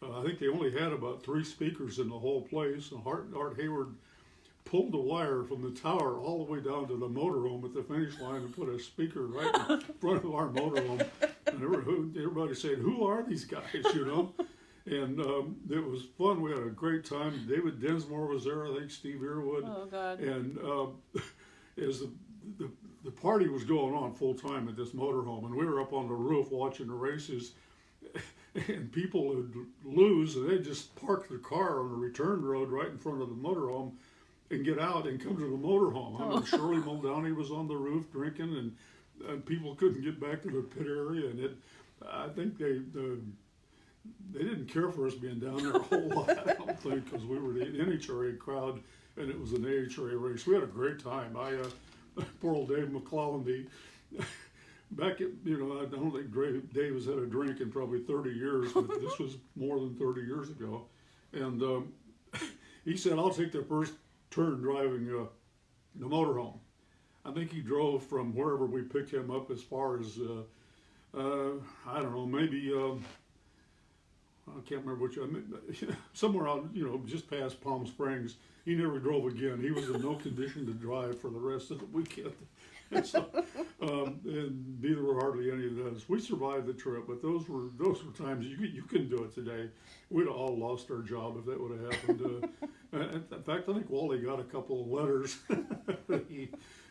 I think they only had about 3 speakers in the whole place. And Art Hayward pulled the wire from the tower all the way down to the motorhome at the finish line and put a speaker right in front of our motorhome. And everybody said, "Who are these guys?" And it was fun. We had a great time. David Densmore was there. I think Steve Earwood. Oh God! And as the party was going on full time at this motorhome, and we were up on the roof watching the races. And people would lose, and they'd just park their car on the return road right in front of the motorhome and get out and come to the motorhome. I mean, Shirley Muldowney was on the roof drinking, and people couldn't get back to the pit area. And I think they didn't care for us being down there a whole lot, I don't think, because we were the NHRA crowd, and it was an AHRA race. We had a great time. Poor old Dave McClellan, back at, I don't think Dave has had a drink in probably 30 years, but this was more than 30 years ago. And he said, "I'll take the first turn driving the motorhome." I think he drove from wherever we picked him up as far as I don't know, maybe I can't remember which. Somewhere out, just past Palm Springs. He never drove again. He was in no condition to drive for the rest of the weekend. And, so, and neither were hardly any of us. We survived the trip, but those were times you couldn't do it today. We'd have all lost our job if that would have happened. In fact, I think Wally got a couple of letters.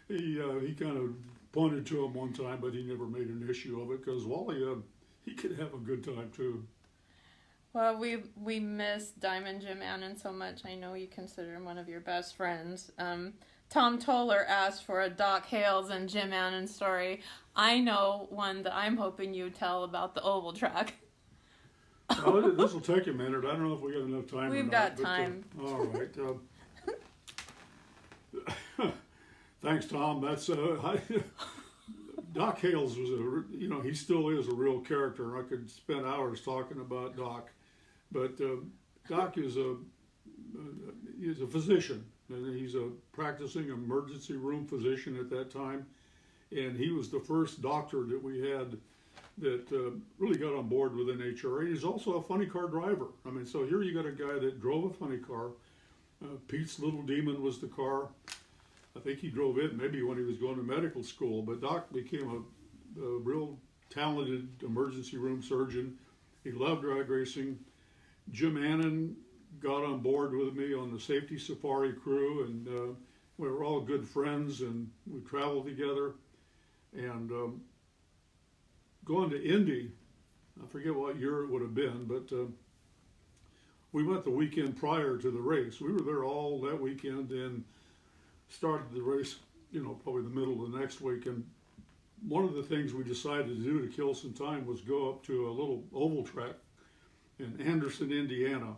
he kind of pointed to him one time, but he never made an issue of it because Wally he could have a good time too. Well, we miss Diamond Jim Annan so much. I know you consider him one of your best friends. Tom Toller asked for a Doc Hales and Jim Annan story. I know one that I'm hoping you tell about the oval track. Well, this will take a minute. I don't know if we got enough time. We've got time. All right. Thanks, Tom. That's Doc Hales was he still is a real character, and I could spend hours talking about Doc. But Doc is he's a physician, and he's a practicing emergency room physician at that time. And he was the first doctor that we had that really got on board with NHRA. He's also a funny car driver. I mean, so here you got a guy that drove a funny car. Pete's Little Demon was the car. I think he drove it maybe when he was going to medical school. But Doc became a real talented emergency room surgeon. He loved drag racing. Jim Annan got on board with me on the Safety Safari crew, and we were all good friends, and we traveled together. And going to Indy, I forget what year it would have been, but we went the weekend prior to the race. We were there all that weekend and started the race, probably the middle of the next week. And one of the things we decided to do to kill some time was go up to a little oval track in Anderson, Indiana.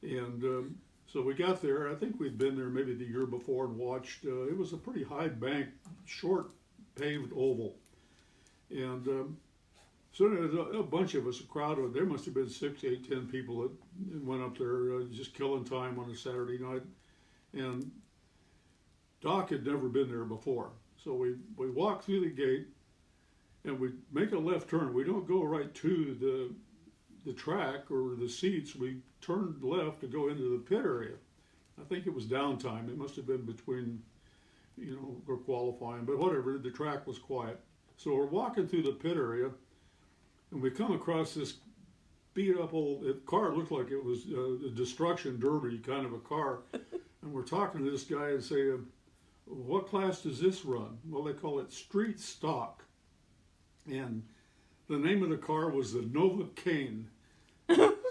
And so we got there. I think we'd been there maybe the year before and watched. It was a pretty high bank, short paved oval. And so there was a bunch of us, a crowd of, there must have been 6, 8, 10 people that went up there just killing time on a Saturday night. And Doc had never been there before. So we walk through the gate and we make a left turn. We don't go right to the track or the seats. We turned left to go into the pit area. I think it was downtime. It must have been between, we're qualifying, but whatever, the track was quiet. So we're walking through the pit area and we come across this beat up old car. It looked like it was a destruction derby kind of a car. And we're talking to this guy and say, what class does this run? Well, they call it street stock. And the name of the car was the Nova Cane.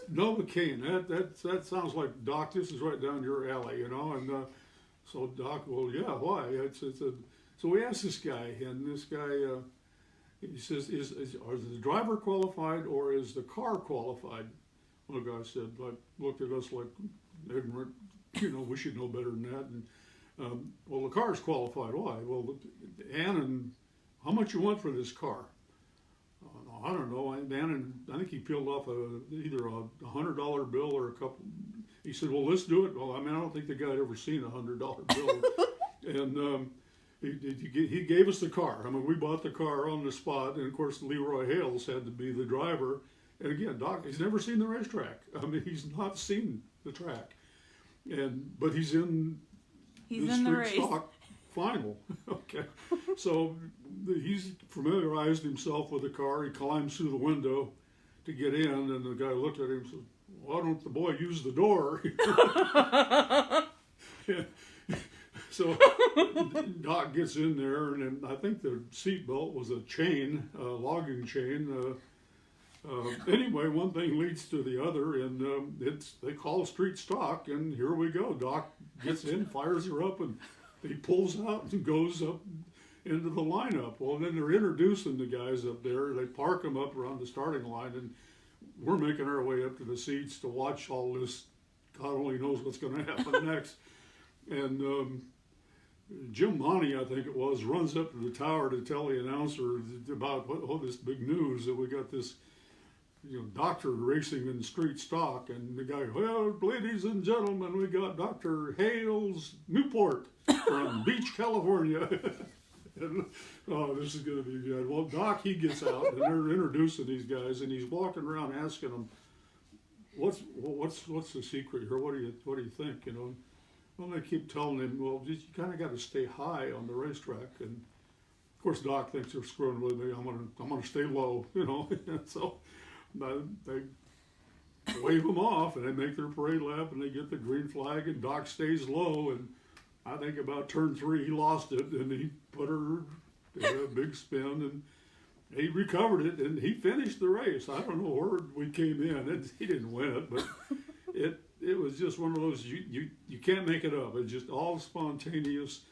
Nova Cane. That sounds like, Doc, this is right down your alley, And so Doc, well, yeah, why? So we asked this guy, and this guy, he says, are the driver qualified or is the car qualified? Well, the guy said, looked at us like ignorant, we should know better than that. And well, the car's qualified. Why? Well, Annan, how much you want for this car? I don't know. Annan, I think he peeled off either a $100 bill or a couple. He said, well, let's do it. Well, I don't think the guy had ever seen a $100 bill. And he gave us the car. We bought the car on the spot. And, of course, Leroy Hales had to be the driver. And, again, Doc, he's never seen the racetrack. He's not seen the track. But he's in the street stock final. Okay. So he's familiarized himself with the car. He climbs through the window to get in, and the guy looked at him and said, why don't the boy use the door? So Doc gets in there, and I think the seatbelt was a chain, a logging chain. Anyway, one thing leads to the other, and they call street stock, and here we go. Doc gets in, fires her up, and he pulls out and goes up into the lineup. Well, then they're introducing the guys up there. They park them up around the starting line, and we're making our way up to the seats to watch all this. God only knows what's going to happen next. And Jim Monty, I think it was, runs up to the tower to tell the announcer about this big news that we got this doctor racing in street stock, and the guy, well, ladies and gentlemen, we got Dr. Hales Newport from Beach, California. And, oh, this is going to be good. Well, Doc, he gets out, and they're introducing these guys, and he's walking around asking them, what's the secret here? What do you think? Well, they keep telling him, well, you kind of got to stay high on the racetrack, and of course, Doc thinks they're screwing with me. I'm gonna stay low, So they wave him off, and they make their parade lap, and they get the green flag, and Doc stays low. And I think about turn 3, he lost it, and he put her in a big spin, and he recovered it, and he finished the race. I don't know where we came in. He didn't win it, but it was just one of those you can't make it up. It's just all spontaneous.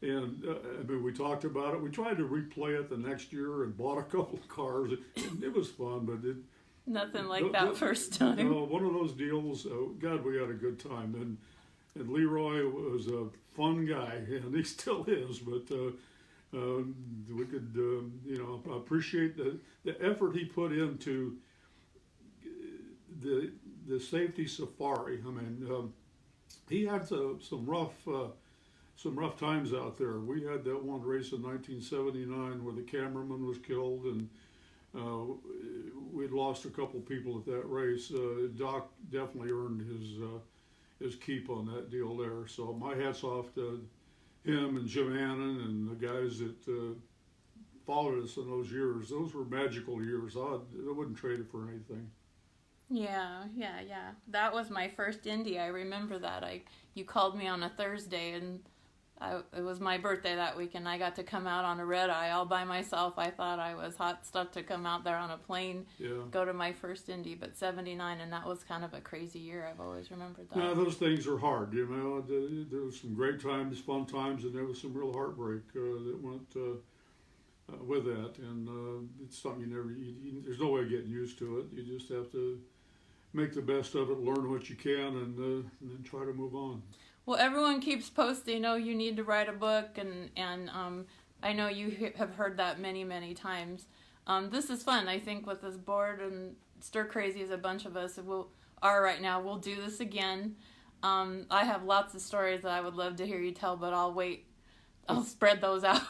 And I mean, we talked about it. We tried to replay it the next year and bought a couple of cars. It was fun, but nothing like that first time. One of those deals. God, we had a good time, and Leroy was a fun guy, and he still is. But we could, appreciate the effort he put into the safety safari. I mean, he had some rough times out there. We had that one race in 1979 where the cameraman was killed, and we'd lost a couple people at that race. Doc definitely earned his keep on that deal there. So my hat's off to him and Jim Annan and the guys that followed us in those years. Those were magical years. I wouldn't trade it for anything. Yeah. That was my first Indy. I remember that. You called me on a Thursday, and it was my birthday that week, and I got to come out on a red eye all by myself. I thought I was hot stuff to come out there on a plane, go to my first Indy, but 79, and that was kind of a crazy year. I've always remembered that. Yeah, those things are hard, There was some great times, fun times, and there was some real heartbreak that went with that, and it's something there's no way of getting used to it. You just have to make the best of it, learn what you can, and then try to move on. Well, everyone keeps posting, you need to write a book, and I know you have heard that many, many times. This is fun. I think with this board and Stir Crazy as a bunch of us are right now, we'll do this again. I have lots of stories that I would love to hear you tell, but I'll wait. I'll spread those out.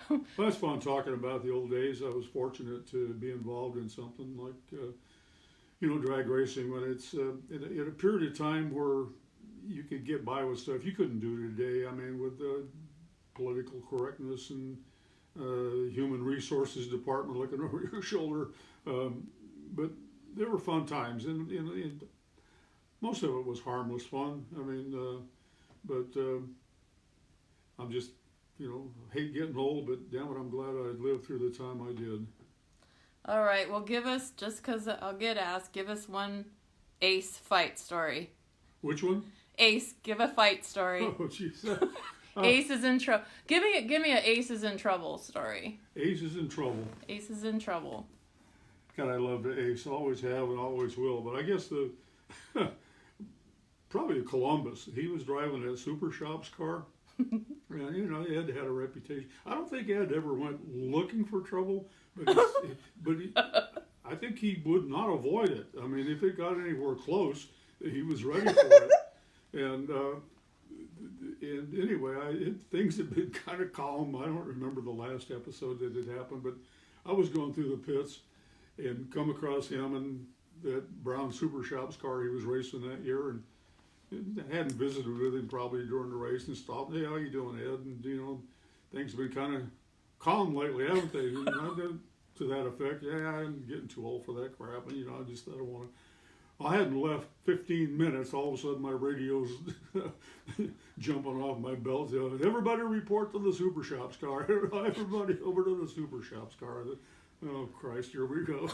Well, it's fun talking about the old days. I was fortunate to be involved in something like, drag racing when it's in a period of time where you could get by with stuff you couldn't do today. I mean, with political correctness and human resources department looking over your shoulder. But there were fun times, and most of it was harmless fun. I mean, but I'm just, hate getting old, but damn it, I'm glad I lived through the time I did. All right, well, give us, just because I'll get asked, give us one Ace fight story. Which one? Ace, give a fight story. Oh, jeez. Ace is in trouble. Give me a Ace is in trouble story. Ace is in trouble. Ace is in trouble. God, I love the Ace. Always have and always will. But I guess probably Columbus. He was driving that Super Shops car. And, Ed had a reputation. I don't think Ed ever went looking for trouble, but I think he would not avoid it. I mean, if it got anywhere close, he was ready for it. And anyway, things had been kind of calm. I don't remember the last episode that had happened, but I was going through the pits and come across him and that brown Super Shops car he was racing that year, and I hadn't visited with him probably during the race, and stopped. Hey, how you doing, Ed? And things have been kind of calm lately, haven't they? To that effect. Yeah, I'm getting too old for that crap, and I just don't want to. I hadn't left 15 minutes. All of a sudden, my radio's jumping off my belt. Everybody report to the Super Shops car. Everybody over to the Super Shops car. Oh, Christ, here we go.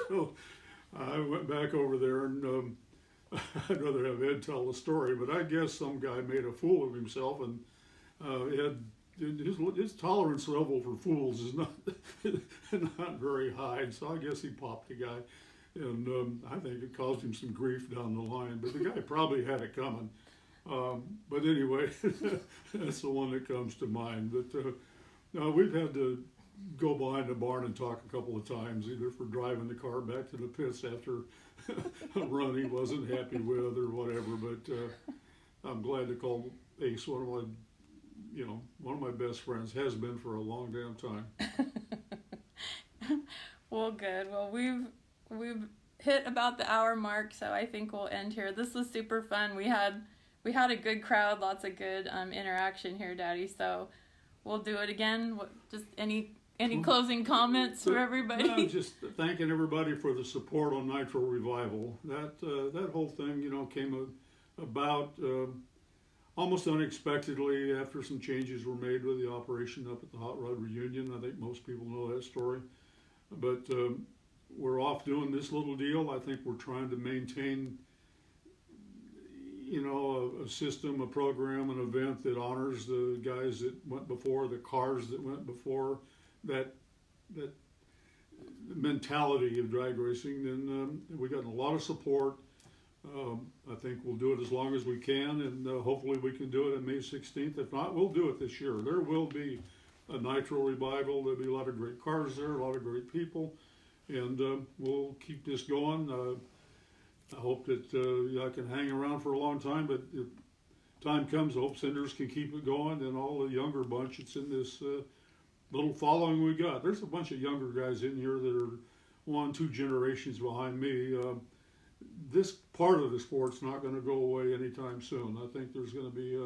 So I went back over there, and I'd rather have Ed tell the story, but I guess some guy made a fool of himself, and Ed, his tolerance level for fools is not very high, so I guess he popped the guy. And I think it caused him some grief down the line, but the guy probably had it coming. But anyway, that's the one that comes to mind. But we've had go behind the barn and talk a couple of times, either for driving the car back to the pits after a run he wasn't happy with or whatever. But I'm glad to call Ace one of my best friends, has been for a long damn time. Well, good. Well, we've hit about the hour mark, so I think we'll end here. This was super fun. We had a good crowd, lots of good interaction here, Daddy. So we'll do it again. Just any closing comments for everybody? No, just thanking everybody for the support on Nitro Revival. That whole thing, came about almost unexpectedly after some changes were made with the operation up at the Hot Rod Reunion. I think most people know that story. But we're off doing this little deal. I think we're trying to maintain, a system, a program, an event that honors the guys that went before, the cars that went before, that mentality of drag racing. And we got a lot of support. I think we'll do it as long as we can, and hopefully we can do it on May 16th. If not, we'll do it this year. There will be a Nitro Revival. There'll be a lot of great cars there, a lot of great people, and we'll keep this going. I hope that I can hang around for a long time, but if time comes, I hope Cinders can keep it going, and all the younger bunch that's in this little following we got. There's a bunch of younger guys in here that are 1-2 generations behind me. This part of the sport's not going to go away anytime soon. I think there's going to be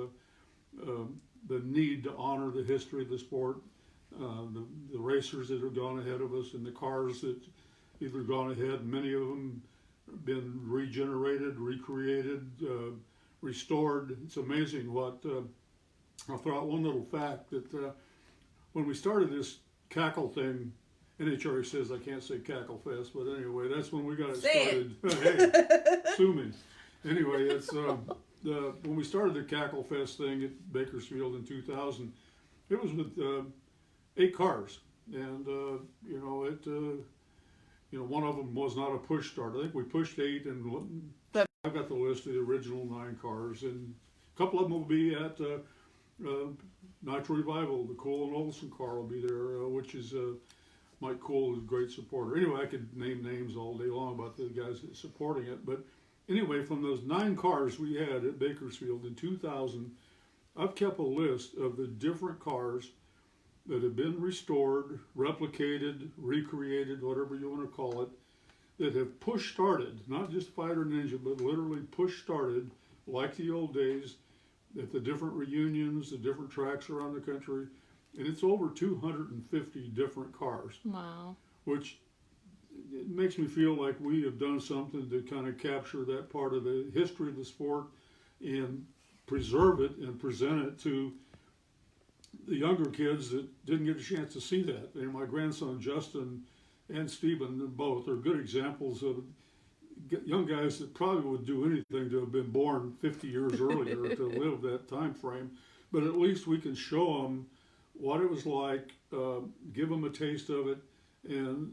the need to honor the history of the sport, the racers that have gone ahead of us, and the cars that either gone ahead. Many of them have been regenerated, recreated, restored. It's amazing what. I'll throw out one little fact that when we started this cackle thing. NHRA says I can't say Cackle Fest, but anyway, that's when we got it started. Hey, sue me. Anyway, it's when we started the Cackle Fest thing at Bakersfield in 2000. It was with 8 cars, and one of them was not a push start. I think we pushed 8, and I've got the list of the original 9 cars, and a couple of them will be at Nitro Revival. The Cole and Olson car will be there, which is. Mike Cole is a great supporter. Anyway, I could name names all day long about the guys that are supporting it. But anyway, from those 9 cars we had at Bakersfield in 2000, I've kept a list of the different cars that have been restored, replicated, recreated, whatever you want to call it, that have push-started, not just Fighter Ninja, but literally push-started, like the old days, at the different reunions, the different tracks around the country. And it's over 250 different cars. Wow. Which it makes me feel like we have done something to kind of capture that part of the history of the sport and preserve it and present it to the younger kids that didn't get a chance to see that. And my grandson Justin and Stephen both are good examples of young guys that probably would do anything to have been born 50 years earlier to live that time frame. But at least we can show them what it was like, give them a taste of it, and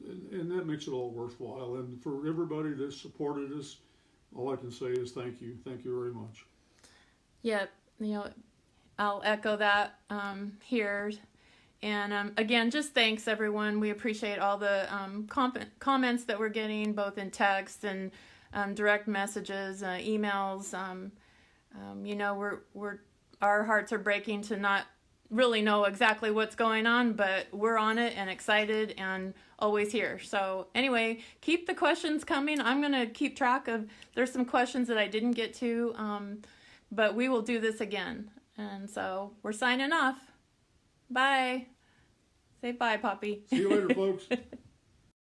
that makes it all worthwhile. And for everybody that supported us, all I can say is thank you very much. Yep, I'll echo that here. And again, just thanks everyone. We appreciate all the comments that we're getting, both in text and direct messages, emails. Our hearts are breaking to not really know exactly what's going on, but we're on it and excited and always here. So anyway, keep the questions coming. I'm going to keep track of, there's some questions that I didn't get to, but we will do this again. And so we're signing off. Bye. Say bye, Poppy. See you later, folks.